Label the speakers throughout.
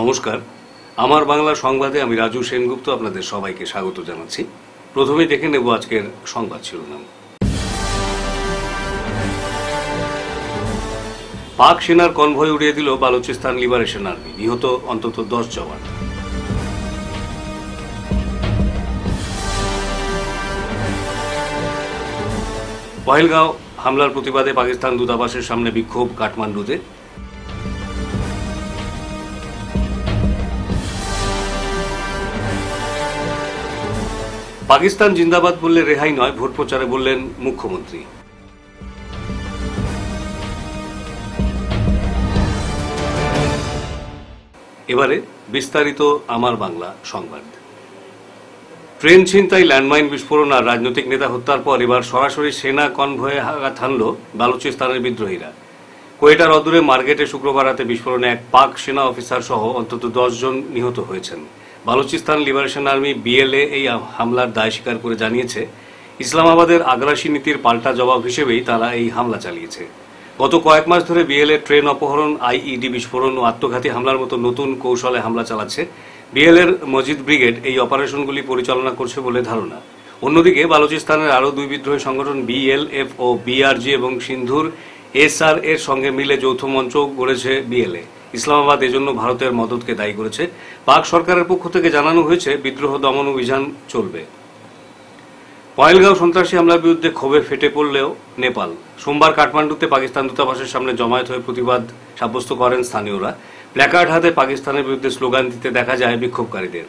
Speaker 1: নমস্কার, আমার বাংলা সংবাদে আমি রাজু সেনগুপ্ত আপনাদের সবাইকে স্বাগত জানাচ্ছি। প্রথমেই দেখে নেব আজকের সংবাদ শিরোনাম। পাক সেনার কনভয় উড়িয়ে দিল বালুচিস্তান লিবারেশন আর্মি, নিহত অন্তত 10 জওয়ান। পহেলগাঁও হামলার প্রতিবাদে পাকিস্তান দূতাবাসের সামনে বিক্ষোভ কাঠমান্ডুতে। পাকিস্তান জিন্দাবাদ বললে রেহাই নয়, ভোট প্রচারে বললেন মুখ্যমন্ত্রী। এবারে বিস্তারিত আমার বাংলা সংবাদ। ট্রেন ছিনতাই, ল্যান্ডমাইন বিস্ফোরণ আর রাজনৈতিক নেতা হত্যার পর এবার সরাসরি সেনা কনভয়ে আঘাত হানল বালুচিস্তানের বিদ্রোহীরা। কোয়েটার অদূরে মার্কেটে শুক্রবার রাতে বিস্ফোরণে এক পাক সেনা অফিসার সহ অন্তত 10 জন নিহত হয়েছেন। বালুচিস্তান লিবারেশন আর্মি বিএলএ এই হামলার দায় স্বীকার করে জানিয়েছে, ইসলামাবাদের আগ্রাসী নীতির পাল্টা জবাব হিসেবেই তারা এই হামলা চালিয়েছে। গত কয়েক মাস ধরে বিএলএ ট্রেন অপহরণ, আইইডি বিস্ফোরণ ও আত্মঘাতী হামলার মতো নতুন কৌশলে হামলা চালাচ্ছে। বিএলএর মজিদ ব্রিগেড এই অপারেশনগুলি পরিচালনা করছে বলে ধারণা। অন্যদিকে বালুচিস্তানের আরও দুই বিদ্রোহী সংগঠন বিএলএফ ও বিআরজি এবং সিন্ধুর এসআর এর সঙ্গে মিলে যৌথ মঞ্চ গড়েছে বিএলএ। ইসলামাবাদ এজন্য ভারতের মদতকে দায়ী করেছে। পাক সরকারের পক্ষ থেকে জানানো হয়েছে, বিদ্রোহ দমন অভিযান চলবে। পহেলগাঁও সন্ত্রাসী হামলার বিরুদ্ধে ক্ষোভে ফেটে পড়লেও নেপাল। সোমবার কাঠমান্ডুতে পাকিস্তান দূতাবাসের সামনে জমায়েত হয়ে প্রতিবাদ সাব্যস্ত করেন স্থানীয়রা। প্ল্যাকার্ড হাতে পাকিস্তানের বিরুদ্ধে স্লোগান দিতে দেখা যায় বিক্ষোভকারীদের।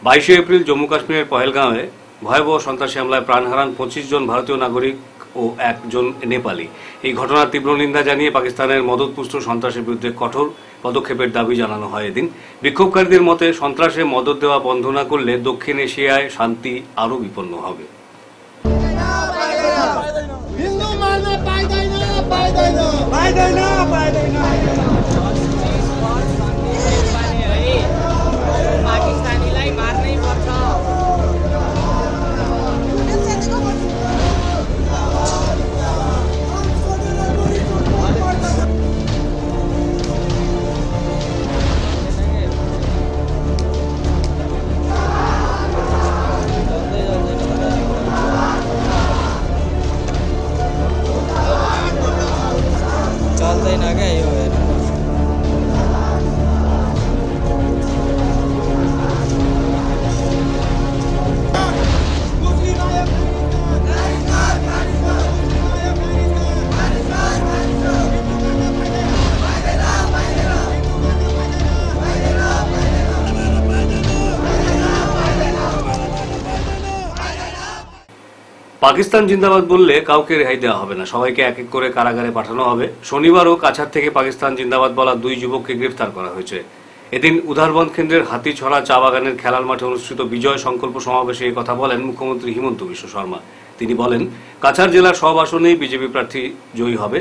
Speaker 1: 22 এপ্রিল জম্মু কাশ্মীরের পহেলগাঁওয়ে ভয়াবহ সন্ত্রাসী হামলায় প্রাণ হারান 25 জন ভারতীয় নাগরিক ও 1 জন নেপালি। এই ঘটনার তীব্র নিন্দা জানিয়ে পাকিস্তানের মদতপুষ্ট সন্ত্রাসের বিরুদ্ধে কঠোর পদক্ষেপের দাবি জানানো হয় এদিন। বিক্ষোভকারীদের মতে, সন্ত্রাসে মদত দেওয়া বন্ধ না করলে দক্ষিণ এশিয়ায় শান্তি আরও বিপন্ন হবে। পাকিস্তান জিন্দাবাদ বললে কাউকে রেহাই দেওয়া হবে না, সবাইকে এক এক করে কারাগারে পাঠানো হবে। শনিবারও কাছাড় থেকে পাকিস্তান জিন্দাবাদ বলা 2 যুবককে গ্রেফতার করা হয়েছে। এদিন উধারবন্দ কেন্দ্রের হাতিছড়া চা বাগানের খেলার মাঠে অনুষ্ঠিত বিজয় সংকল্প সমাবেশে এই কথা বলেন মুখ্যমন্ত্রী হিমন্ত বিশ্ব শর্মা। তিনি বলেন, কাছাড় জেলার সব আসনেই বিজেপি প্রার্থী জয়ী হবে।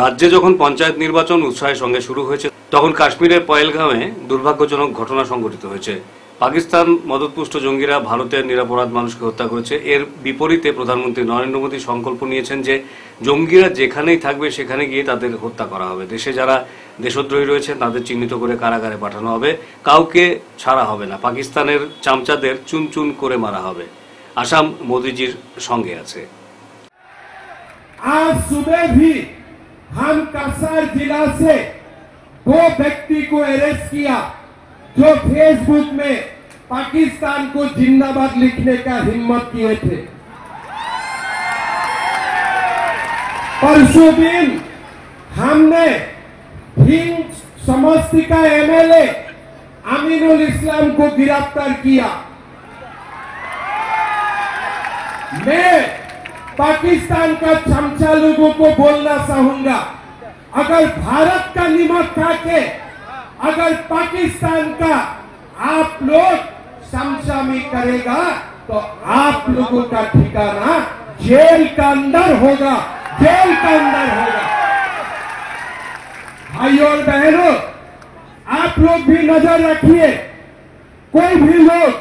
Speaker 1: রাজ্যে যখন পঞ্চায়েত নির্বাচন উৎসাহের সঙ্গে শুরু হয়েছে, তখন কাশ্মীরের পহেলগাঁওয়ে দুর্ভাগ্যজনক ঘটনা সংঘটিত হয়েছে। পাকিস্তান মদতপুষ্ট জঙ্গিরা ভারতের নিরপরাধ মানুষকে হত্যা করেছে। এর বিপরীতে প্রধানমন্ত্রী নরেন্দ্র মোদী সংকল্প নিয়েছেন যে জঙ্গিরা যেখানেই থাকবে সেখানে গিয়ে তাদের হত্যা করা হবে। দেশে যারা দেশদ্রোহী রয়েছেন তাদের চিহ্নিত করে কারাগারে পাঠানো হবে, কাউকে ছাড়া হবে না। পাকিস্তানের চামচাদের চুন চুন করে মারা হবে। আসাম মোদীজির সঙ্গে আছে।
Speaker 2: आज सुबह भी हम कासार जिला से 2 व्यक्ति को अरेस्ट किया जो फेसबुक में पाकिस्तान को जिंदाबाद लिखने का हिम्मत किए थे। परसों दिन हमने हिंद समष्टि का एमएलए अमीनुल इस्लाम को गिरफ्तार किया। मैं पाकिस्तान का चमचा लोगों को बोलना चाहूंगा, अगर भारत का नमक खा के अगर पाकिस्तान का आप लोग समझामी करेगा तो आप लोगों का ठिकाना जेल का अंदर होगा, जेल का अंदर होगा। भाइयों और बहनों, आप लोग भी नजर रखिए, कोई भी लोग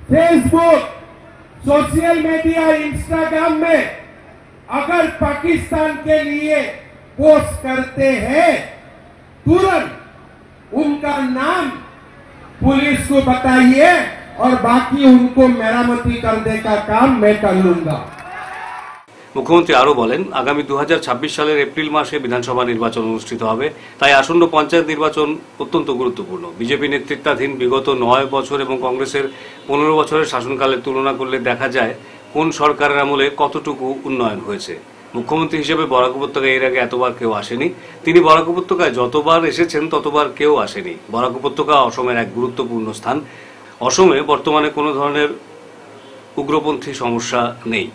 Speaker 2: फेसबुक, सोशल मीडिया, इंस्टाग्राम में अगर पाकिस्तान के लिए पोस्ट करते हैं, तुरंत उनका नाम पुलिस को बताइए और बाकी उनको मेरामती करने का काम मैं कर लूंगा।
Speaker 1: মুখ্যমন্ত্রী আরও বলেন, আগামী 2026 সালের এপ্রিল মাসে বিধানসভা নির্বাচন অনুষ্ঠিত হবে, তাই আসন্ন পঞ্চায়েত নির্বাচন অত্যন্ত গুরুত্বপূর্ণ। বিজেপি নেতৃত্বাধীন বিগত 9 বছর এবং কংগ্রেসের 15 বছরের শাসনকালের তুলনা করলে দেখা যায় কোন সরকারের আমলে কতটুকু উন্নয়ন হয়েছে। মুখ্যমন্ত্রী হিসেবে বরাক উপত্যকায় এর আগে এতবার কেউ আসেনি। তিনি বরাক উপত্যকায় যতবার এসেছেন ততবার কেউ আসেনি। বরাক উপত্যকা অসমের এক গুরুত্বপূর্ণ স্থান। অসমে বর্তমানে কোনো ধরনের উগ্রপন্থী সমস্যা নেই।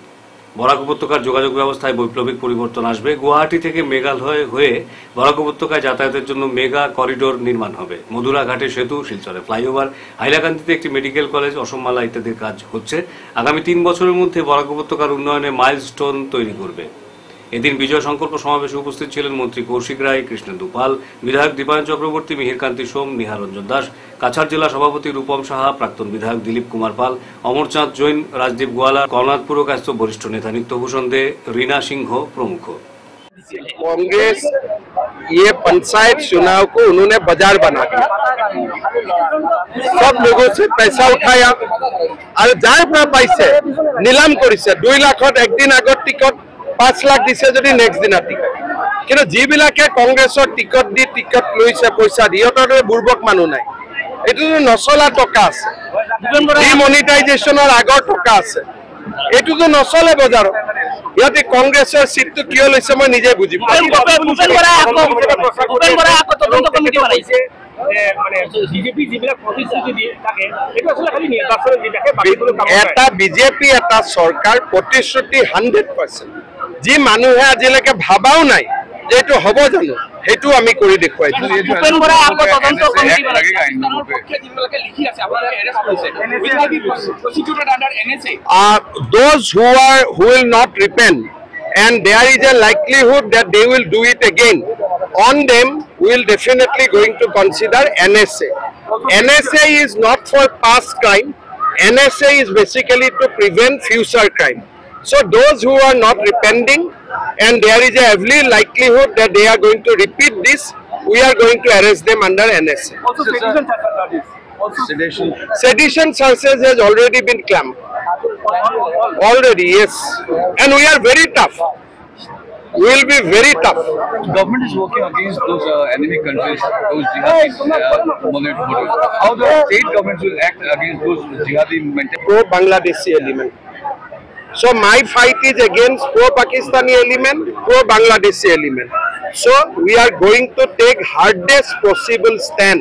Speaker 1: বরাক উপত্যকার যোগাযোগ ব্যবস্থায় বৈপ্লবিক পরিবর্তন আসবে। গুয়াহাটি থেকে মেঘালয় হয়ে বরাক উপত্যকায় যাতায়াতের জন্য মেগা করিডোর নির্মাণ হবে। মধুরা ঘাটে সেতু, শিলচরে ফ্লাইওভার, হাইলাকান্দিতে একটি মেডিকেল কলেজ, অসমমালা ইত্যাদির কাজ হচ্ছে। আগামী 3 বছরের মধ্যে বরাক উপত্যকার উন্নয়নে মাইলস্টোন তৈরি করবে। এদিন বিজয় সংকল্প সমাবেশে উপস্থিত ছিলেন মন্ত্রী কৌশিক রায়, কৃষ্ণেন্দু পাল, বিধায়ক দীপায়ন চক্রবর্তী, মিহিরকান্তি সোম, নিহারঞ্জন দাস, কাছাড় জেলা সভাপতি রূপম সাহা, প্রাক্তন বিধায়ক দিলীপ কুমার পাল, অমরচাঁদ জৈন, রাজদীপ গোয়ালা, কর্ণাথপুর কাস্ত বরিষ্ঠ নেতা নিত্যভূষণ দে, রীনা সিংহ প্রমুখ।
Speaker 3: कांग्रेस ये पंचायत चुनाव को उन्होंने बाजार बना दिया, सब लोगों से पैसा उठाया और जार पैसे नीलाम करिছে। 2 লাখত একদিন আগত টিকট 5 লাখ দিছে যদি নেক্সট দিনা টিকট, কিন্তু যিবিলাকে কংগ্ৰেছৰ টিকট দি টিকট লৈছে পইচা দি, ইহঁতৰ বুৰ্বক মানুহ নাই। এইটো নচলা টকা আছে, ডিমনিটাইজেশ্যনৰ আগৰ টকা আছে, এইটোতো নচলে বজাৰত। ইহঁতে কংগ্ৰেছৰ সিটটো কিয় লৈছে মই নিজে বুজি পাওঁ। এটা বিজেপি এটা চৰকাৰ প্ৰতিশ্ৰুতি 100%, যি মানুহে আজিলৈকে ভাবাও নাই যে এইটো হ'ব জানো, সেইটো আমি কৰি দেখুৱাইছো। Those who will not repent and there is a likelihood that they will do it again, on them we will definitely going to consider NSA. NSA is not for past crime. NSA is basically to prevent future crime. So those who are not repenting and there is a heavy likelihood that they are going to repeat this, we are going to arrest them under NSA. Sedition charges has already been clamped. Already, yes. And we are very tough. We will be very tough.
Speaker 4: Government is working against those enemy countries, those jihadis, moderate voters. How the state governments will act against those jihadi mentality?
Speaker 3: Pro-Bangladeshi element. So my fight is against pro-Pakistani element, pro-Bangladeshi element. So we are going to take hardest possible stand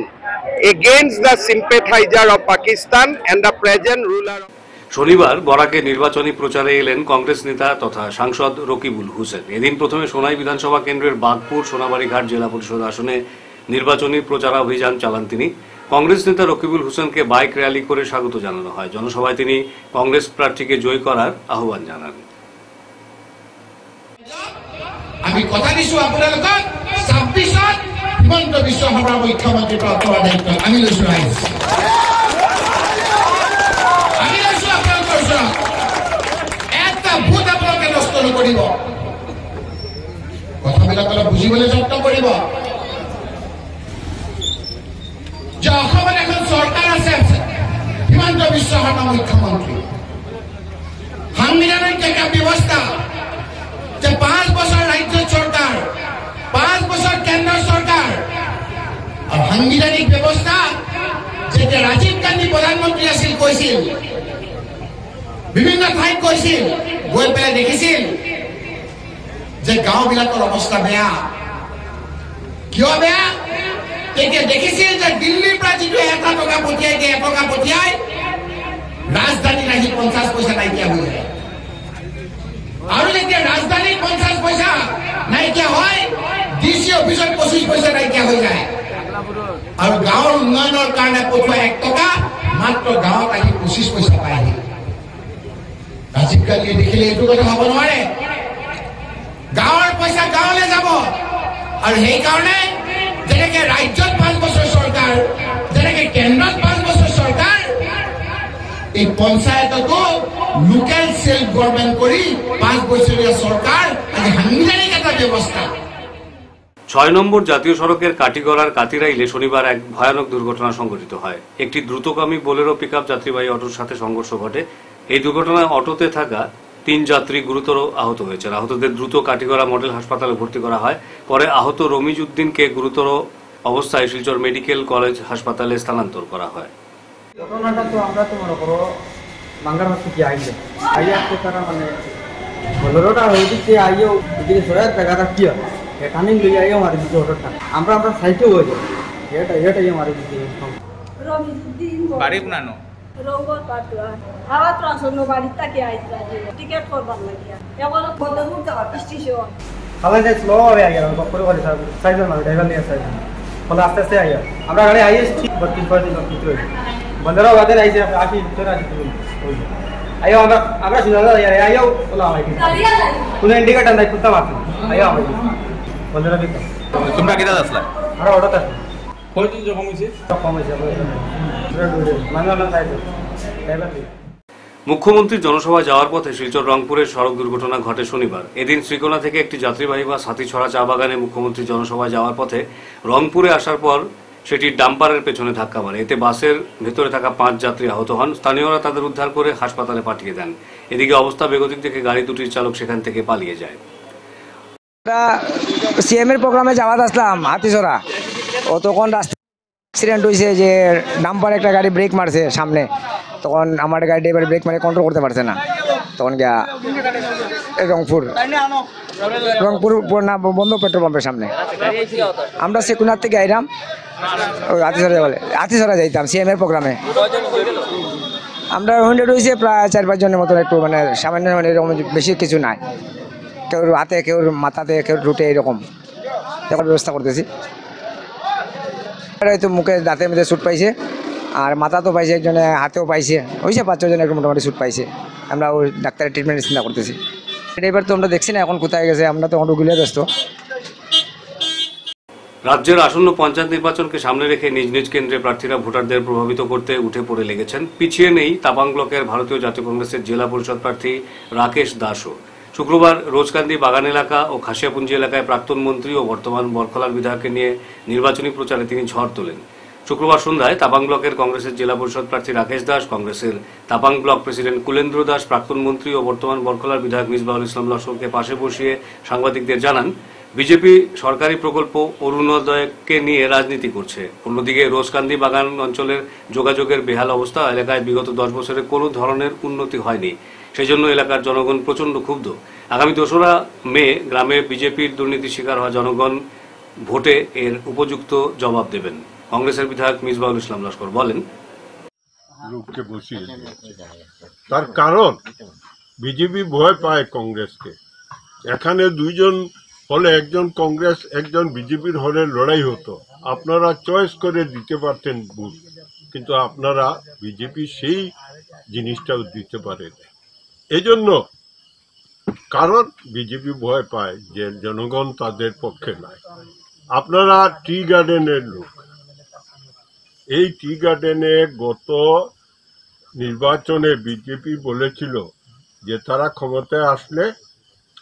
Speaker 3: against the sympathizer of Pakistan and the present ruler of
Speaker 1: শনিবার বরাকে নির্বাচনী প্রচারে এলেন কংগ্রেস নেতা তথা সাংসদ রকিবুল হোসেন। এদিন প্রথমে সোনাই বিধানসভা কেন্দ্রের বাগপুর সোনাবাড়িঘাট জেলা পরিষদ আসনে নির্বাচনী প্রচারাভিযান চালান তিনি। কংগ্রেস নেতা রকিবুল হোসেনকে বাইক র্যালি করে স্বাগত জানানো হয়। জনসভায় তিনি কংগ্রেস প্রার্থীকে জয় করার আহ্বান জানান।
Speaker 5: আমি কথা দিছো আপোনালোকক 26ত হিমন্ত বিশ্ব শৰ্মাৰ মুখ্যমন্ত্ৰী পদৰ দায়িত্ব আমি লৈছো। এটা ভোট আপোনালোকে নষ্ট নকৰিব, কথাবিলাক অলপ বুজিবলৈ যত্ন কৰিব যে অসমত এখন চৰকাৰ আছে, হিমন্ত বিশ্ব শৰ্মা মুখ্যমন্ত্ৰী। সাংবিধানিক একটা ব্যৱস্থা যে 5 বছৰ ৰাজ্য চৰকাৰ, 5 বছৰ কেন্দ্ৰ চৰকাৰ, আৰু সাংবিধানিক ব্যৱস্থা যেতিয়া ৰাজীৱ গান্ধী প্ৰধানমন্ত্ৰী আছিল কৈছিল, বিভিন্ন ঠাইত কৈছিল, গৈ পেলাই দেখিছিল যে গাঁওবিলাকৰ অৱস্থা বেয়া। কিয় বেয়া? তেতিয়া দেখিছিল যে দিল্লীৰ পৰা যিটো 1 টকা পঠিয়াই দিয়ে, 1 টকা পঠিয়াই ৰাজধানীত আহি 50 পইচা নাইকিয়া হৈ যায়। আৰু যেতিয়া ৰাজধানীত 50 পইচা নাইকিয়া হয়, ডিচি অফিচত 25 পইচা নাইকিয়া হৈ যায়। আৰু গাঁৱৰ উন্নয়নৰ কাৰণে পঠোৱা 1 টকা মাত্ৰ গাঁৱত আহি 25 পইচা পায়। ৰাজীৱ গান্ধীয়ে দেখিলে এইটো কথা হ'ব নোৱাৰে, গাঁৱৰ পইচা গাঁৱলৈ যাব। আৰু সেইকাৰণে যেনেকে ৰাজ্যত 5 বছৰ চৰকাৰ, যেনেকে কেন্দ্ৰত 5 বছৰ চৰকাৰ, এই পঞ্চায়ততো লোকেল সেলফ গভর্নমেন্ট কৰি 5 বছৰীয়া চৰকাৰ আজি সাংবিধানিক এটা ব্যৱস্থা।
Speaker 1: 6 নম্বর জাতীয় সড়কের কাটিগড়ার কাতিরাইলে শনিবার এক ভয়ানক দুর্ঘটনা সংঘটিত হয়। একটি দ্রুতগামী বোলেরো পিকআপ যাত্রীবাহী অটোর সাথে সংঘর্ষ ঘটে। এই দুর্ঘটনায় অটোতে থাকা 3 যাত্রী গুরুতর আহত হয়েছেন। আহতদের দ্রুত কাটিগড়া মডেল হাসপাতালে ভর্তি করা হয়। পরে আহত রমিজ উদ্দিনকে গুরুতর অবস্থায় শিলচর মেডিকেল কলেজ হাসপাতালে স্থানান্তর করা হয়।
Speaker 6: ঘটনাটা তো আমরা তো মনে করো বাঙ্গার হাত থেকে আইলে আসতে তারা মানে বোলেরোটা ওইদিকে আইও ওইদিকে সরাই জায়গাটা কি হয় টার্নিং লইয়া আইও মারি দিচ্ছে অটোটা আমরা সাইকেও হয়ে যাই এটাই মারি দিচ্ছে
Speaker 7: বাড়ি পুনানো
Speaker 8: রৌগর পাটুয়া হাওয়া ত্রাসন্ন বাড়ির তাকে আইতা টিকেট করবার লাগিয়া এখন বন্ধ করতে পারছি স্টেশন
Speaker 6: খালা যাই স্লো হবে আগে করে করে সাইকেল না ড্রাইভার নিয়ে সাইকেল ফলে আস্তে আস্তে আইয়া আমরা গাড়ি আইএস ঠিক 32 দিন কিছু হয়েছে বন্ধরা বাদের আইছে আসি চলে আসি আইও আমরা শুনে আইও বলা হয় কোনো ইন্ডিকেটর নাই কুত্তা মারছে আইও আমাকে বন্ধরা বিকা
Speaker 7: তোমরা কিটা আসলা
Speaker 6: আর অর্ডার
Speaker 7: কয়জন জখম হয়েছে
Speaker 1: মুখ্যমন্ত্রীর জনসভায় যাওয়ার পথে শিলচর রংপুরের সড়ক দুর্ঘটনা ঘটে শনিবার। এদিন শ্রীকোনা থেকে একটি যাত্রীবাহী বাস হাতিছড়া চা বাগানে মুখ্যমন্ত্রীর জনসভায় যাওয়ার পথে রংপুরে আসার পর সেটি ডাম্পারের পেছনে ধাক্কা মারে। এতে বাসের ভেতরে থাকা 5 যাত্রী আহত হন। স্থানীয়রা তাদের উদ্ধার করে হাসপাতালে পাঠিয়ে দেন। এদিকে অবস্থা বেগতিক দেখে গাড়ি দুটির চালক সেখান থেকে পালিয়ে যায়।
Speaker 9: সিএম এর প্রোগ্রামে যাওয়াত আসলাম হাতিছড়া, ও তখন রাস্তা অ্যাক্সিডেন্ট হয়েছে যে ডাম্পার একটা গাড়ি ব্রেক মারছে সামনে, তখন আমার গাড়ি এবার ব্রেক মারে কন্ট্রোল করতে পারছে না, তখন গিয়া রংপুর না বন্ধ পেট্রোল পাম্পের সামনে আমরা সেকুনার থেকে আইলাম ওই হাতিছড়া যাইতাম সিএম এর প্রোগ্রামে। আমরা ওয়েন্ডেড হয়েছে প্রায় 4-5 জনের মতন, একটু মানে সামান্য মানে এরকম বেশি কিছু নাই, কেউ হাতে কেউ মাথাতে কেউ রুটে এরকম দেখার ব্যবস্থা করতেছি। হয়তো মুখে দাঁতের মধ্যে শ্যুট পাইছে আর মাথা তো পাইছে, একজনে হাতেও পাইছে, হয়েছে 5-6 জন একটু মোটামুটি শ্যুট পাইছে। আমরা ওই ডাক্তারের ট্রিটমেন্ট চিন্তা করতেছি। এবার তো আমরা দেখছি না এখন কোথায় গেছে, আমরা তো রুগীরা ব্যস্ত।
Speaker 1: রাজ্যের আসন্ন পঞ্চায়েত নির্বাচনকে সামনে রেখে নিজ নিজ কেন্দ্রে প্রার্থীরা ভোটারদের প্রভাবিত করতে উঠে পড়ে লেগেছেন। পিছিয়ে নেই তাপাং ব্লকের ভারতীয় জাতীয় কংগ্রেসের জেলা পরিষদ প্রার্থী রাকেশ দাসও। শুক্রবার রোজকান্দি বাগান এলাকা ও খাসিয়াপুঞ্জি এলাকায় প্রাক্তন মন্ত্রী ও বর্তমান বরখলার বিধায়ককে নিয়ে নির্বাচনী প্রচারে তিনি ঝড় তোলেন। শুক্রবার সন্ধ্যায় তাপাং ব্লকের কংগ্রেসের জেলা পরিষদ প্রার্থী রাকেশ দাস, কংগ্রেসের তাপাং ব্লক প্রেসিডেন্ট কুলেন্দ্র দাস, প্রাক্তন মন্ত্রী ও বর্তমান বরখলার বিধায়ক মিসবাহুল ইসলাম লস্করকে পাশে বসিয়ে সাংবাদিকদের জানান, বিজেপি সরকারি প্রকল্প অরুণোদয়কে নিয়ে রাজনীতি করছে। অন্যদিকে রোজকান্দি বাগান অঞ্চলের যোগাযোগের বেহাল অবস্থা, এলাকায় বিগত 10 বছরে কোনো ধরনের উন্নতি হয়নি, সেজন্য এলাকার জনগণ প্রচণ্ড ক্ষুব্ধ। আগামী 2রা মে গ্রামে বিজেপির দুর্নীতি শিকার হওয়া জনগণ ভোটে এর উপযুক্ত জবাব দেবেন। কংগ্রেসের বিধায়ক মিসবাহুল ইসলাম লস্কর বলেন,
Speaker 10: লোককে বসিয়ে তার কারণ বিজেপি ভয় পায় কংগ্রেসকে। এখানে 2 জন হলে, একজন কংগ্রেস একজন বিজেপির হলে লড়াই হতো, আপনারা চয়েস করে দিতে পারতেন ভোট, কিন্তু আপনারা বিজেপি সেই জিনিসটাও দিতে পারেন। এজন্য কারণ বিজেপি ভয় পায় যে জনগণ তাদের পক্ষে নাই। আপনারা টি গার্ডেনের লোক, এই টি গার্ডেনে গত নির্বাচনে বিজেপি বলেছিল যে তারা ক্ষমতায় আসলে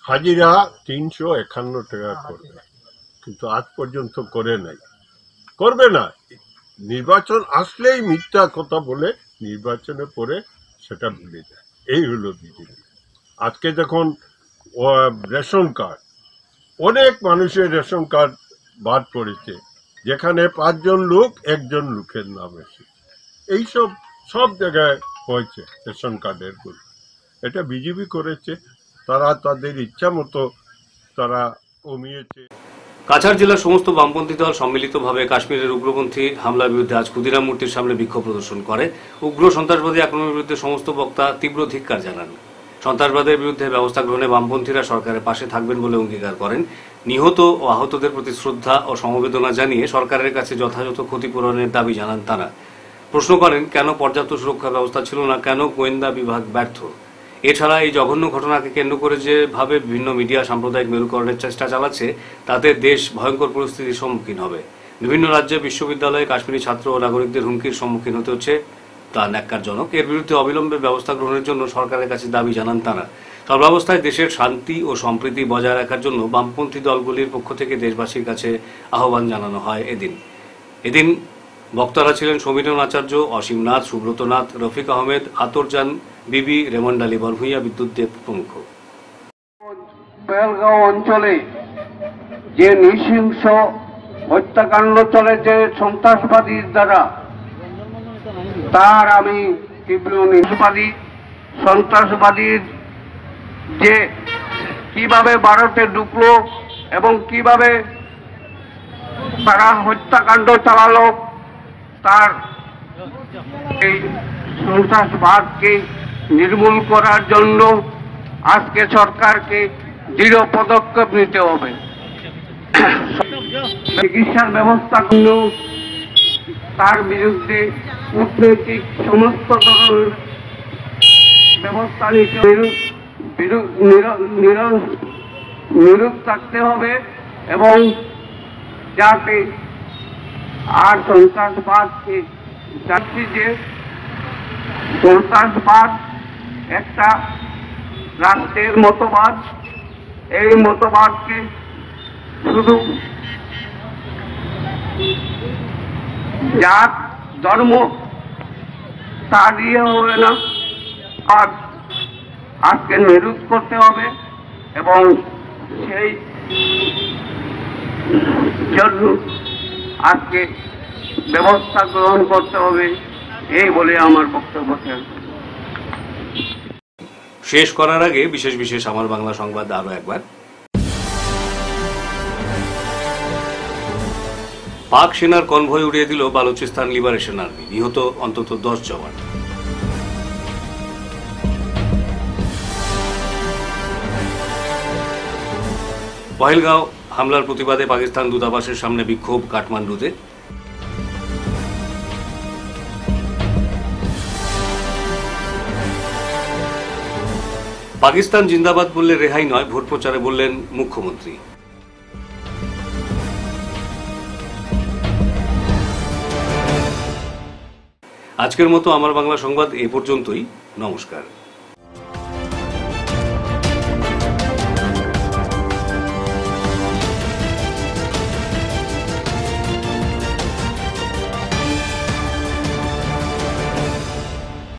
Speaker 10: হাজিরা 351 টাকা করবে, কিন্তু আজ পর্যন্ত করে নাই, করবে না। নির্বাচন আসলেই মিথ্যা কথা বলে, নির্বাচনের পরে সেটা ভুলে যায়। এই হলো বিজেপি। আজকে যখন রেশন কার্ড, অনেক মানুষের রেশন কার্ড বাদ পড়েছে, যেখানে 5 জন লোক 1 জন লোকের নাম এসে, এইসব সব জায়গায় হয়েছে রেশন কার্ডের গুলো। এটা বিজেপি করেছে, তারা তাদের ইচ্ছা মতো তারা কমিয়েছে।
Speaker 1: কাছাড় জেলার সমস্ত বামপন্থী দল সম্মিলিতভাবে কাশ্মীরের উগ্রপন্থী হামলার বিরুদ্ধে আজ ক্ষুদিরাম মূর্তির সামনে বিক্ষোভ প্রদর্শন করে। উগ্র সন্ত্রাসবাদী আক্রমণের বিরুদ্ধে সমস্ত বক্তা তীব্র ধিক্কার জানান। সন্ত্রাসবাদের বিরুদ্ধে ব্যবস্থা গ্রহণে বামপন্থীরা সরকারের পাশে থাকবেন বলে অঙ্গীকার করেন। নিহত ও আহতদের প্রতি শ্রদ্ধা ও সমবেদনা জানিয়ে সরকারের কাছে যথাযথ ক্ষতিপূরণের দাবি জানান তারা। প্রশ্ন করেন, কেন পর্যাপ্ত সুরক্ষা ব্যবস্থা ছিল না, কেন গোয়েন্দা বিভাগ ব্যর্থ। এছাড়া এই জঘন্য ঘটনাকে কেন্দ্র করে যেভাবে বিভিন্ন মিডিয়া সাম্প্রদায়িক মেরুকরণের চেষ্টা চালাচ্ছে, তাতে দেশ ভয়ঙ্কর পরিস্থিতির সম্মুখীন হবে। বিভিন্ন রাজ্যে বিশ্ববিদ্যালয়ে কাশ্মীরি ছাত্র ও নাগরিকদের হুমকির সম্মুখীন হতে হচ্ছে। তা ন্যাক্কারজনক। এর বিরুদ্ধে অবিলম্বে ব্যবস্থা গ্রহণের জন্য সরকারের কাছে দাবি জানান তাঁরা। সর্বাবস্থায় দেশের শান্তি ও সম্প্রীতি বজায় রাখার জন্য বামপন্থী দলগুলির পক্ষ থেকে দেশবাসীর কাছে আহ্বান জানানো হয়। এদিন বক্তারা ছিলেন সমীরণ আচার্য, অসীম নাথ, সুব্রত নাথ, রফিক আহমেদ, আতরজান বিবি, রেমন্ড আলী বরভূঁইয়া, বিদ্যুৎ দেব প্রমুখ।
Speaker 11: পহেলগাঁও অঞ্চলে যে নৃশংস হত্যাকাণ্ড চলেছে সন্ত্রাসবাদীর দ্বারা, তার আমি তীব্র সন্ত্রাসবাদীর যে কিভাবে ভারতে ঢুকলো এবং কিভাবে তারা হত্যাকাণ্ড চালালো, তার এই সন্ত্রাসবাদকে নির্মূল করার জন্য আজকে সরকারকে দৃঢ় পদক্ষেপ নিতে হবে। চিকিৎসার ব্যবস্থা জন্য তার বিরুদ্ধে কূটনৈতিক সমস্ত ধরনের ব্যবস্থা নিতে নিরোধ থাকতে হবে এবং যাতে আর সন্ত্রাসবাদকে যাচ্ছি যে সন্ত্রাসবাদ একটা রাষ্ট্রের মতবাদ, এই মতবাদকে শুধু জাত ধর্ম তা দিয়ে হবে না, আর আজকে নিরোধ করতে হবে এবং সেই জন্য আজকে ব্যবস্থা গ্রহণ করতে হবে, এই বলে আমার বক্তব্য
Speaker 1: শেষ করার আগে বিশেষ আমার বাংলা সংবাদ আরো একবার। পাক সেনার কনভয় উড়িয়ে দিল বালুচিস্তান লিবারেশন আর্মি, নিহত অন্তত 10 জওয়ান। পহেলগাঁও হামলার প্রতিবাদে পাকিস্তান দূতাবাসের সামনে বিক্ষোভ কাঠমান্ডুতে। পাকিস্তান জিন্দাবাদ বললে রেহাই নয়, ভোট প্রচারে বললেন মুখ্যমন্ত্রী। আজকের মতো আমার বাংলা সংবাদ এ পর্যন্তই। নমস্কার।